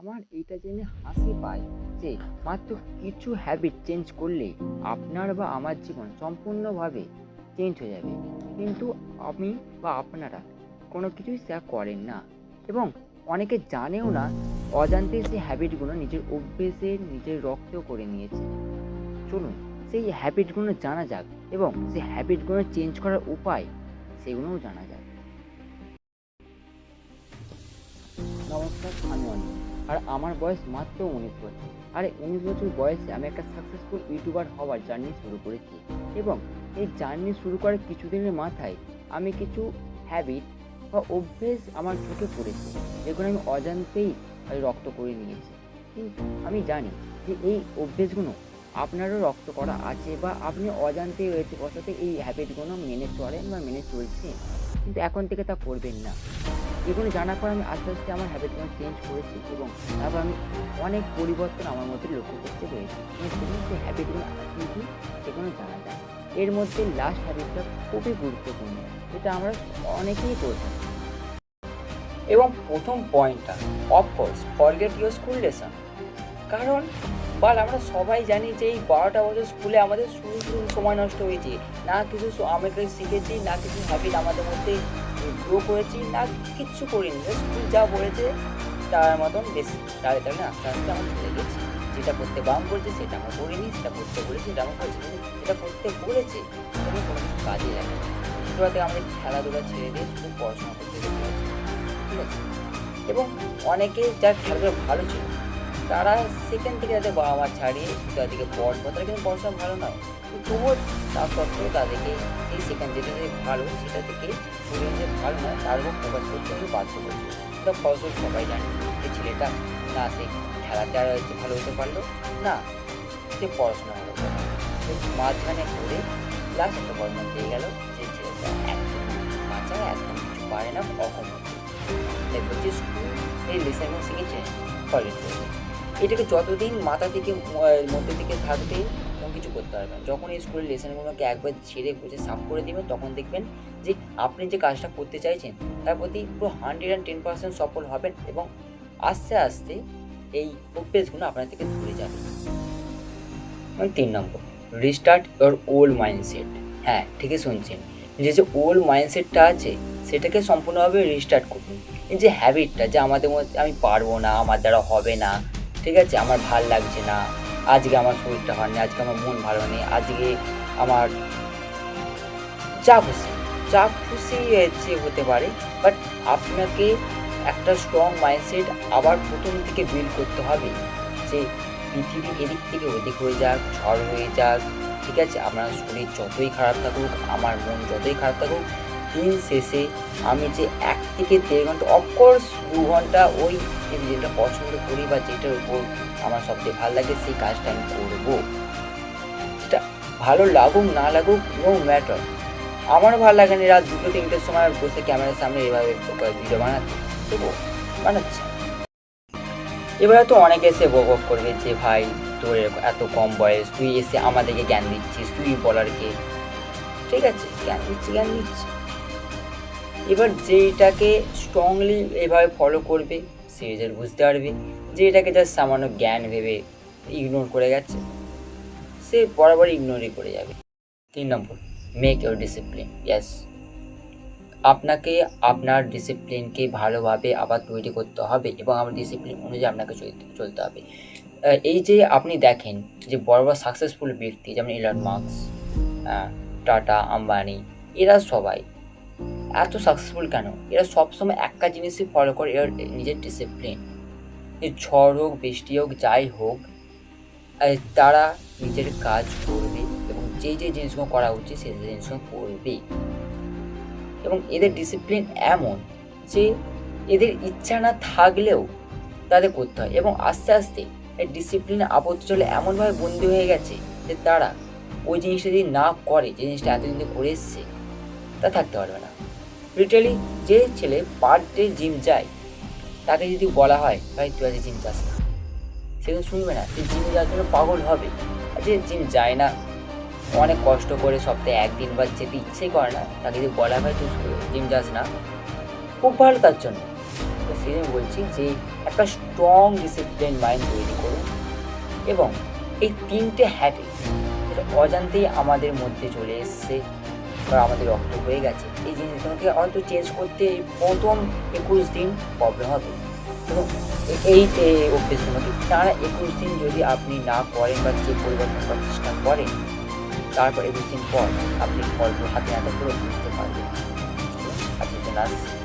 আমার এইটা জেনে হাসি পায় যে মাত্র কিছু হ্যাবিট চেঞ্জ করলেই আপনার বা আমার জীবন সম্পূর্ণভাবে চেঞ্জ হয়ে যাবে। কিন্তু আমি বা আপনারা কোনো কিছুই তা করেন না এবং অনেকে জানেও না, অজান্তে সেই হ্যাবিটগুলো নিজের অভ্যেসে নিজের রক্তেও করে নিয়েছে। চলুন সেই হ্যাবিটগুলো জানা যাক এবং সেই হ্যাবিটগুলো চেঞ্জ করার উপায় সেগুলোও জানা যাক। নমস্কার, আমি অনিক আর আমার বয়স মাত্র 19 বছর। আর এই 19 বছর বয়সে আমি একটা সাকসেসফুল ইউটিউবার হওয়ার জার্নি শুরু করেছি এবং এই জার্নি শুরু করার কিছুদিনের মাথায় আমি কিছু হ্যাবিট বা অভ্যেস আমার চোখে পড়েছে, যেগুলো আমি অজান্তেই রপ্ত করে নিয়েছি। কিন্তু আমি জানি যে এই অভ্যেসগুলো আপনারও রপ্ত করা আছে বা আপনি অজান্তেই রয়েছে বসাতে এই হ্যাবিটগুলো মেনে চলেন বা মেনে চলছেন, কিন্তু এখন থেকে তা করবেন না। এগুলো জানার পর আমি আস্তে আস্তে আমার হ্যাবিটগুলো চেঞ্জ করেছি এবং তারপর আমি অনেক পরিবর্তন আমার মধ্যে লক্ষ্য করতে পেরেছি এবং সেগুলো সেই হ্যাবিটগুলো কিন্তু সেগুলো জানা যায়। এর মধ্যে লাস্ট হ্যাবিটটা খুবই গুরুত্বপূর্ণ, এটা আমরা অনেকেই করে থাকি। এবং প্রথম পয়েন্টটা, of course forget your school lesson. কারণ আমরা সবাই জানি যে এই 12টা বছর স্কুলে আমাদের শুধু শুধু সময় নষ্ট হয়েছে, না কিছু আমরা শিখেছি, না কিছু হ্যাবিট আমাদের মধ্যে গ্রো করেছি, না কিচ্ছু করিনি। স্কুল যা বলেছে তার মতন বেশি তাহলে আস্তে আস্তে আমরা চলে গেছি। যেটা করতে বাম বলছে সেটা আমরা করিনি, সেটা করতে বলেছি সেটা আমরা করছি, কিন্তু যেটা করতে বলেছে সেটা কোনো কিছু কাজে লাগে। ছোটোবেলা থেকে আমাদের খেলাধুলা ছেড়ে দিয়ে শুধু পড়াশোনা করতে দেখতে, ঠিক আছে? এবং অনেকে যার খেলাধুলা ভালো ছিল তারা সেখান থেকে তাদের বাবা মা ছাড়িয়ে তাদেরকে পড়বো, তারা কিন্তু পড়াশোনা ভালো নয়, তবুও তা সত্ত্বেও তাদেরকে এই সেখান যেটা যে ভালো সেটা থেকে সরিয়ে যে ভালো নয় তার উপর ফোকাস করতে হলে বাধ্য করছে। তো ফলস্বরূপ সবাই জানে যে ছেলেটা না সে খেলাতে আর ভালো হতে পারলো না, সে পড়াশোনা ভালো হতে পারলো, মাঝখানে করে লাস্ট একটা পড়াশোনা পেয়ে গেল যে ছেলেটা একদম বাচ্চারা একদম কিছু পারে না, অকম দেখবো যে স্কুল এই লেসনগুলো শিখেছে ফলেট করবে। এটাকে যতদিন মাথা থেকে মধ্যে থেকে থাকবে তখন কিছু করতে পারবেন। যখন এই স্কুলের লেসনগুলোকে একবার ছেড়ে বুঝে সাফ করে দেবেন তখন দেখবেন যে আপনি যে কাজটা করতে চাইছেন তার প্রতি পুরো 110% সফল হবেন এবং আস্তে আস্তে এই অভ্যেসগুলো আপনার থেকে দূরে যাবে। 3 নম্বর, রিস্টার্ট ইওর ওল্ড মাইন্ডসেট। হ্যাঁ, ঠিকই শুনছেন, যে ওল্ড মাইন্ডসেটটা আছে সেটাকে সম্পূর্ণভাবে রিস্টার্ট করুন। এই যে হ্যাবিটটা যে আমাদের মধ্যে আমি পারবো না, আমার দ্বারা হবে না, ঠিক আছে, আমার ভাল লাগছে না, আজকে আমার শরীরটা হয়নি, আজকে আমার মন ভালো নেই, আজকে আমার যা খুশি হতে পারে, বাট আপনাকে একটা স্ট্রং মাইন্ডসেট আবার প্রথম থেকে বিল্ড করতে হবে যে পৃথিবী এদিক থেকে ওদিক হয়ে যাক, ঝড় হয়ে যাক, ঠিক আছে, আমার শরীর যতই খারাপ থাকুক, আমার মন যতই খারাপ থাকুক, দিন শেষে আমি যে 1 থেকে 1.5 ঘন্টা, অফকোর্স 2 ঘন্টা ওই যেটা পছন্দ করি বা যেটার উপর আমার সবচেয়ে ভালো লাগে সেই কাজটা আমি করবো। সেটা ভালো লাগুক না লাগুক, নো ম্যাটার। আমারও ভালো লাগে না রাত 2-3টের সময় বসে ক্যামেরার সামনে এভাবে ভিডিও বানাতে, তবু বানাচ্ছি। এবার তো অনেকে এসে বক করবে যে ভাই তোর এত কম বয়স, তুই এসে আমাদেরকে জ্ঞান দিচ্ছিস, তুই বলার কে? ঠিক আছে, জ্ঞান দিচ্ছি। এবার যেটাকে স্ট্রংলি এভাবে ফলো করবে সে রেজাল্ট বুঝতে পারবে, যে এটাকে জাস্ট সামান্য জ্ঞান ভেবে ইগনোর করে গেছে সে বরাবর ইগনোরই করে যাবে। 3 নম্বর, মেক ইউর ডিসিপ্লিন। ইয়েস, আপনাকে আপনার ডিসিপ্লিনকে ভালোভাবে আবার তৈরি করতে হবে এবং আমার ডিসিপ্লিন অনুযায়ী আপনাকে চলতে হবে। এই যে আপনি দেখেন যে বড় বড় সাকসেসফুল ব্যক্তি যেমন ইলন মাস্ক, টাটা, আম্বানি, এরা সবাই এত সাকসেসফুল কেন? এরা সবসময় একটা জিনিসই ফলো করে, এরা নিজের ডিসিপ্লিন। ঝড় হোক, বৃষ্টি হোক, যাই হোক, তারা নিজের কাজ করবে এবং যে জিনিসগুলো করা উচিত সেই জিনিসগুলো করবে। এবং এদের ডিসিপ্লিন এমন যে এদের ইচ্ছা না থাকলেও তাদের করতে হয় এবং আস্তে আস্তে এই ডিসিপ্লিনে আবদ্ধ চলে এমনভাবে বন্দী হয়ে গেছে যে তারা ওই জিনিসটা যদি না করে, যে জিনিসটা এতদিন ধরে করে এসছে, তা থাকতে পারবে না। লিটারালি যে ছেলে পার ডে জিম যায় তাকে যদি বলা হয় ভাই তুই আজকে জিম যাস না, সে কিন্তু শুনবে না, সে জিম যাওয়ার জন্য পাগল হবে। আর যে জিম যায় না, অনেক কষ্ট করে সপ্তাহে 1 দিন বা যেতে ইচ্ছেই করে না, তাকে যদি বলা হয় তুই জিম যাস না, খুব ভালো তার জন্য, সে সেই জন্য বলছি যে একটা স্ট্রং ডিসিপ্লিন মাইন্ড তৈরি করুন এবং এই 3টে হ্যাবিট যেটা অজান্তেই আমাদের মধ্যে চলে এসছে বা আমাদের রক্ত হয়ে গেছে, এই জিনিসগুলোকে হয়তো চেঞ্জ করতে এই প্রথম 21 দিন প্রবলেম হবে এবং এই অভ্যেসগুলোকে টানা 21 দিন যদি আপনি না করেন বা যে পরিবর্তন করার চেষ্টা করেন, তারপর 21 দিন পর আপনি ফলগুলো হাতে হাতে করে বুঝতে পারবেন। আজকের জন্য আসছি।